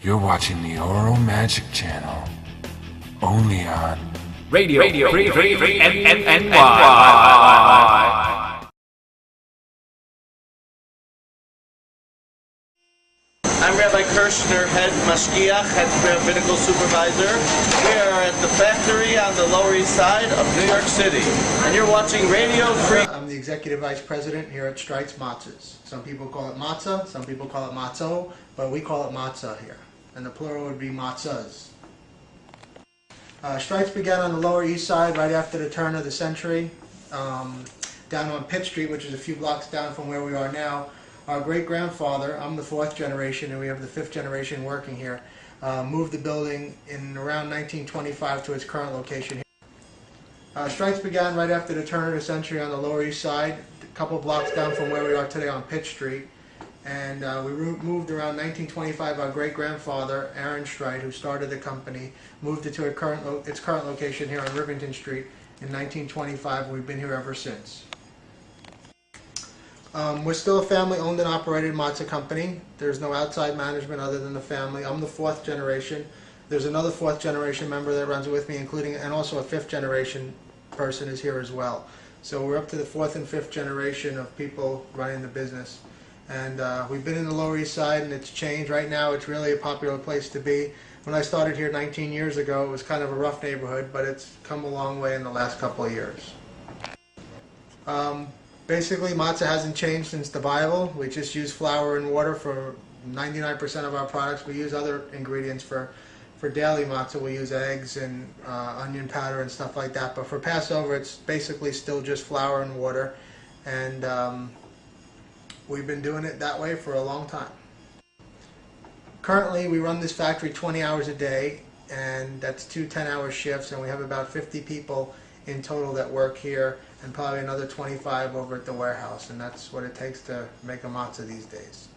You're watching the Oral Magic Channel, only on Radio NY. I'm Rabbi Kirshner, head mashgiach, head rabbinical supervisor. We are at the factory on the Lower East Side of New York City, and you're watching Radio Free. I'm the executive vice president here at Streits Matzahs. Some people call it matza, some people call it matzo, but we call it matza here, and the plural would be matzahs. Streits began on the Lower East Side right after the turn of the century, down on Pitt Street, which is a few blocks down from where we are now. Our great-grandfather, I'm the fourth generation and we have the fifth generation working here, moved the building in around 1925 to its current location here. Streits began right after the turn of the century on the Lower East Side, a couple blocks down from where we are today on Pitt Street. And we moved around 1925. Our great-grandfather, Aaron Streit, who started the company, moved it to its current location here on Rivington Street in 1925. We've been here ever since. We're still a family-owned and operated matzah company. There's no outside management other than the family. I'm the fourth generation. There's another fourth generation member that runs with me, and also a fifth generation person is here as well. So we're up to the fourth and fifth generation of people running the business. And we've been in the Lower East Side, and it's changed. Right now it's really a popular place to be. When I started here 19 years ago, it was kind of a rough neighborhood, but it's come a long way in the last couple of years. Basically, matzah hasn't changed since the Bible. We just use flour and water for 99% of our products. We use other ingredients for daily matzah. We use eggs and onion powder and stuff like that. But for Passover, it's basically still just flour and water. And we've been doing it that way for a long time. Currently, we run this factory 20 hours a day, and that's two 10-hour shifts, and we have about 50 people in total that work here, and probably another 25 over at the warehouse, and that's what it takes to make a matzah these days.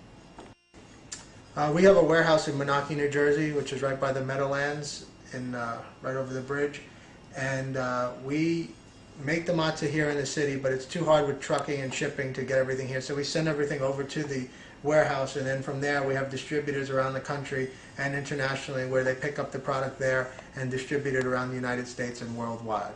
We have a warehouse in Menachie, New Jersey, which is right by the Meadowlands, right over the bridge, and we make the matzah here in the city, but it's too hard with trucking and shipping to get everything here, so we send everything over to the warehouse, and then from there we have distributors around the country and internationally where they pick up the product there and distribute it around the United States and worldwide.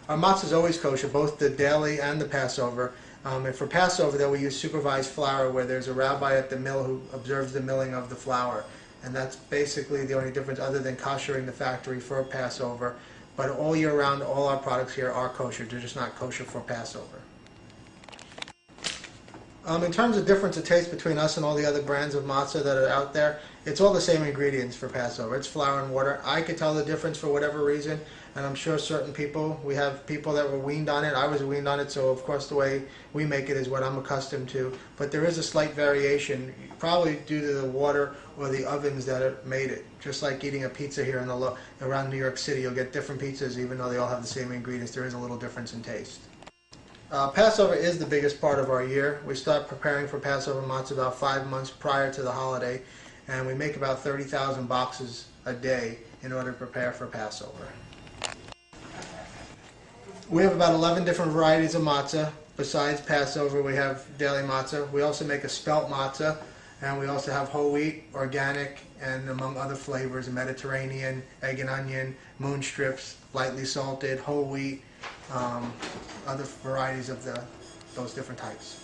Our matzah is always kosher, both the daily and the Passover. And for Passover, though, we use supervised flour, where there's a rabbi at the mill who observes the milling of the flour. And that's basically the only difference other than koshering the factory for Passover. But all year round, all our products here are kosher. They're just not kosher for Passover. In terms of difference of taste between us and all the other brands of matzah that are out there, it's all the same ingredients for Passover. It's flour and water. I could tell the difference for whatever reason, and I'm sure certain people, we have people that were weaned on it. I was weaned on it, so of course the way we make it is what I'm accustomed to. But there is a slight variation, probably due to the water or the ovens that have made it. Just like eating a pizza here around New York City, you'll get different pizzas even though they all have the same ingredients. There is a little difference in taste. Passover is the biggest part of our year. We start preparing for Passover matzah about 5 months prior to the holiday, and we make about 30,000 boxes a day in order to prepare for Passover. We have about 11 different varieties of matzah. Besides Passover, we have daily matzah. We also make a spelt matzah, and we also have whole wheat, organic, and among other flavors, Mediterranean, egg and onion, moon strips, lightly salted, whole wheat, other varieties of those different types.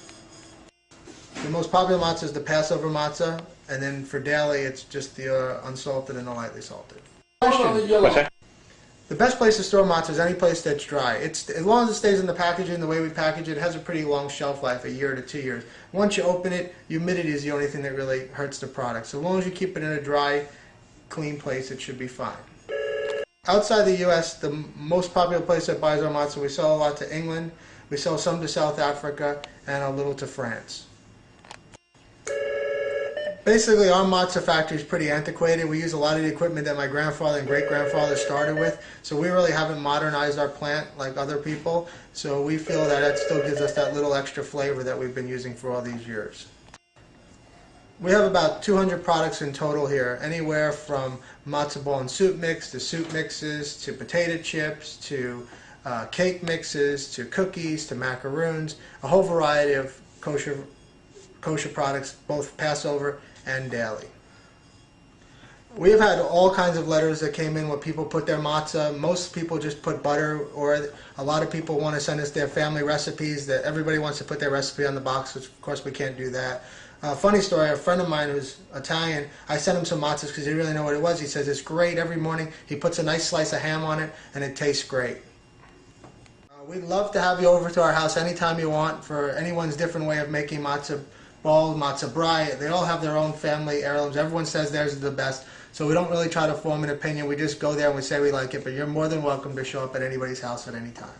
The most popular matzah is the Passover matzah, and then for daily it's just the unsalted and the lightly salted. The best place to store matzah is any place that's dry. As long as it stays in the packaging the way we package it, it has a pretty long shelf life, a year to 2 years. Once you open it, humidity is the only thing that really hurts the product. So as long as you keep it in a dry, clean place, it should be fine. Outside the U.S., the most popular place that buys our matzah, we sell a lot to England, we sell some to South Africa, and a little to France. Basically, our matzah factory is pretty antiquated. We use a lot of the equipment that my grandfather and great-grandfather started with, so we really haven't modernized our plant like other people, so we feel that still gives us that little extra flavor that we've been using for all these years. We have about 200 products in total here, anywhere from matzo ball and soup mix to soup mixes to potato chips to cake mixes to cookies to macaroons, a whole variety of kosher products, both Passover and daily. We've had all kinds of letters that came in where people put their matzah. Most people just put butter, or a lot of people want to send us their family recipes. That everybody wants to put their recipe on the box, which of course we can't do that. Funny story, a friend of mine who's Italian, I sent him some matzahs because he didn't really know what it was. He says it's great every morning. He puts a nice slice of ham on it and it tastes great. We'd love to have you over to our house anytime you want for anyone's different way of making matzah ball, matzah brai. They all have their own family heirlooms. Everyone says theirs is the best. So we don't really try to form an opinion. We just go there and we say we like it. But you're more than welcome to show up at anybody's house at any time.